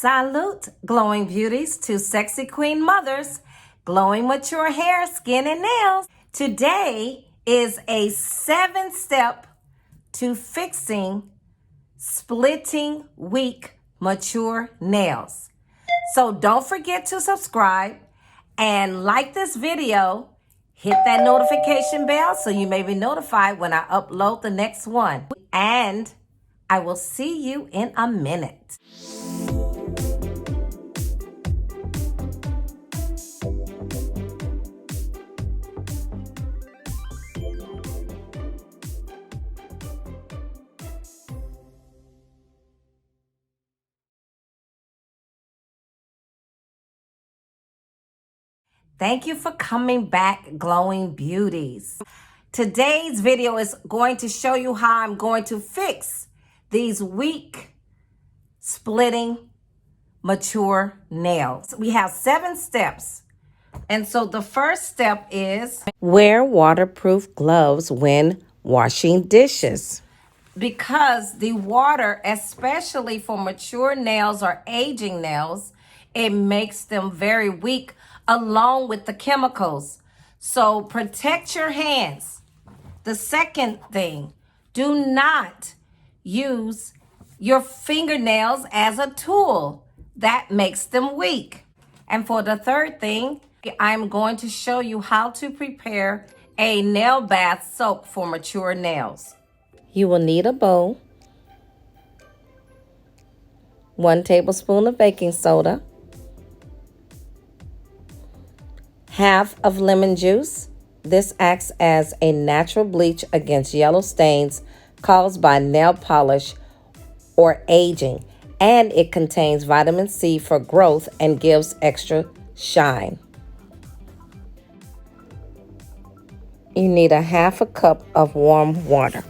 Salute, glowing beauties, to sexy queen mothers, glowing mature hair, skin, and nails. Today is a 7-step to fixing splitting weak mature nails. So don't forget to subscribe and like this video. Hit that notification bell so you may be notified when I upload the next one. And I will see you in a minute. Thank you for coming back, glowing beauties. Today's video is going to show you how I'm going to fix these weak, splitting, mature nails. We have 7 steps. And so the first step is wear waterproof gloves when washing dishes. Because the water, especially for mature nails or aging nails, it makes them very weak along with the chemicals. So protect your hands. The second thing, do not use your fingernails as a tool. That makes them weak. And for the third thing, I'm going to show you how to prepare a nail bath soap for mature nails. You will need a bowl, 1 tablespoon of baking soda, half of lemon juice. This acts as a natural bleach against yellow stains caused by nail polish or aging, and it contains vitamin C for growth and gives extra shine. You need a half a cup of warm water.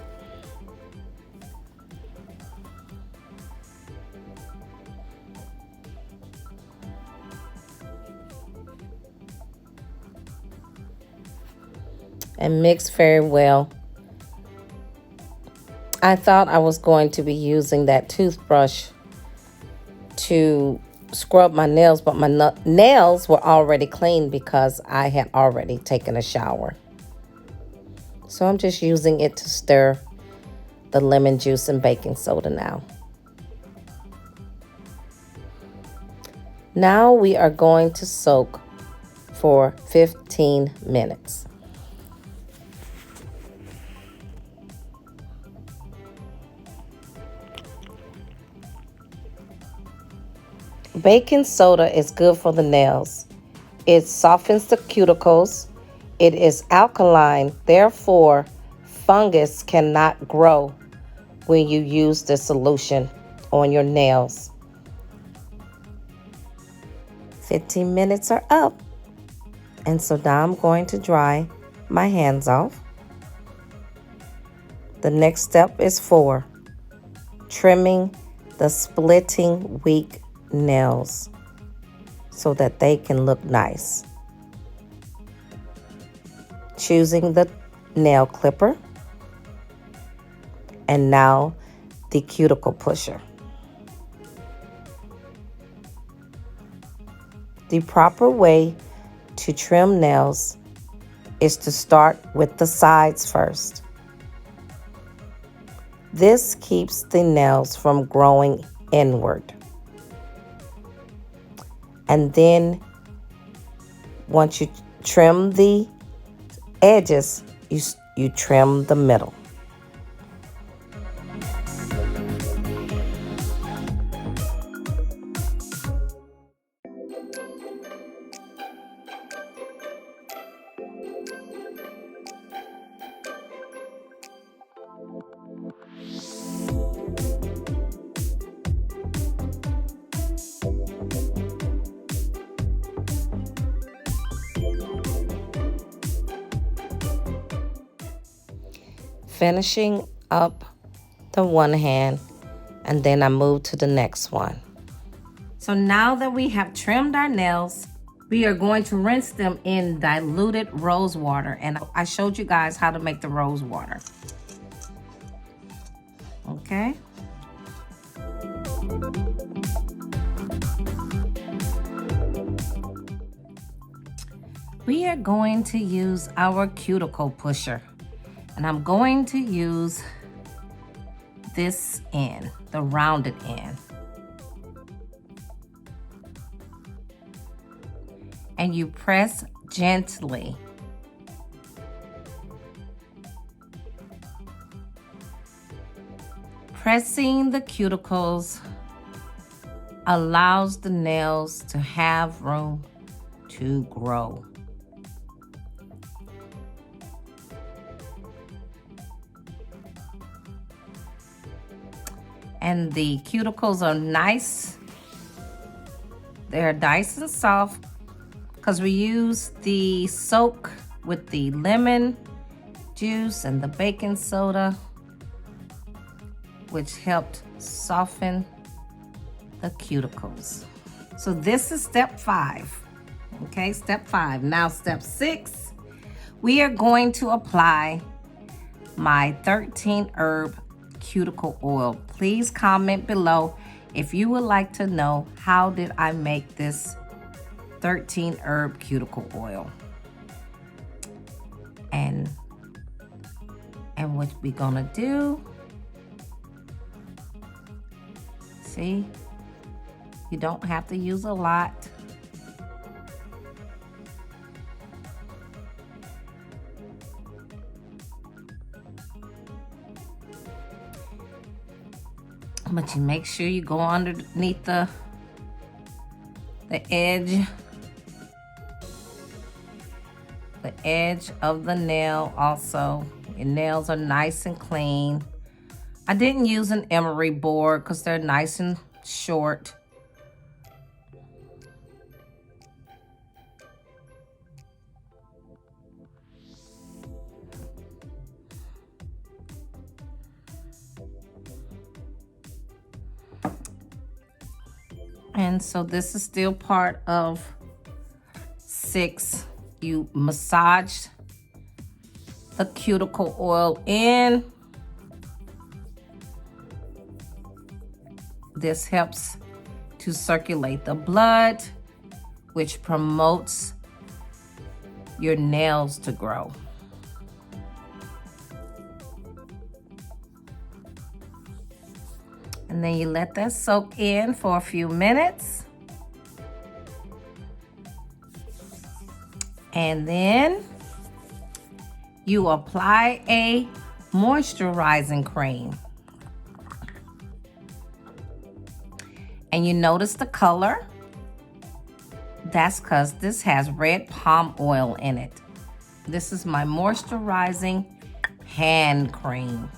And mix very well. I thought I was going to be using that toothbrush to scrub my nails, but my nails were already clean because I had already taken a shower. So I'm just using it to stir the lemon juice and baking soda now. Now we are going to soak for 15 minutes. Baking soda is good for the nails. It softens the cuticles. It is alkaline, therefore fungus cannot grow when you use the solution on your nails. 15 minutes are up. And so now I'm going to dry my hands off. The next step is 4, trimming the splitting weak nails so that they can look nice. Choosing the nail clipper and now the cuticle pusher. The proper way to trim nails is to start with the sides first. This keeps the nails from growing inward. And then once you trim the edges, you trim the middle. Finishing up the one hand, and then I move to the next one. So now that we have trimmed our nails, we are going to rinse them in diluted rose water. And I showed you guys how to make the rose water. Okay. we are going to use our cuticle pusher. And I'm going to use this end, the rounded end. And you press gently. Pressing the cuticles allows the nails to have room to grow. And the cuticles are nice. They're nice and soft because we use the soak with the lemon juice and the baking soda, which helped soften the cuticles. So this is step 5. Okay, step 5. Now step 6, we are going to apply my 13 herb cuticle oil. Please comment below if you would like to know how did I make this 13 herb cuticle oil. And what we're gonna do, see, you don't have to use a lot. But you make sure you go underneath the edge of the nail also. Your nails are nice and clean. I didn't use an emery board because they're nice and short. And so this is still part of 6. You massage the cuticle oil in. This helps to circulate the blood, which promotes your nails to grow. And then you let that soak in for a few minutes. And then you apply a moisturizing cream. And you notice the color? That's because this has red palm oil in it. This is my moisturizing hand cream.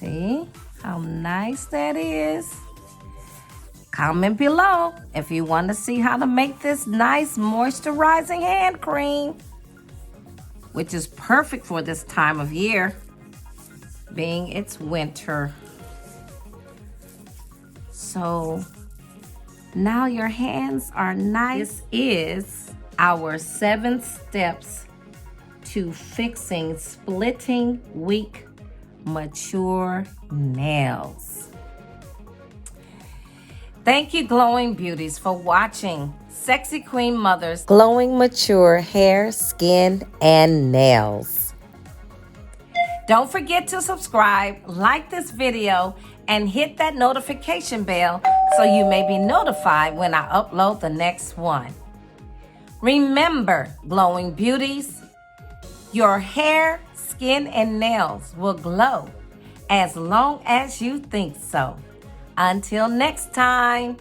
See how nice that is? Comment below if you want to see how to make this nice moisturizing hand cream, which is perfect for this time of year, being it's winter. So now your hands are nice. This is our 7 steps to fixing splitting weak mature nails. Thank you, glowing beauties, for watching Sexy Queen Mother's glowing mature hair, skin, and nails. Don't forget to subscribe, like this video, and hit that notification bell so you may be notified when I upload the next one. Remember, glowing beauties, your hair, skin, and nails will glow as long as you think so. Until next time.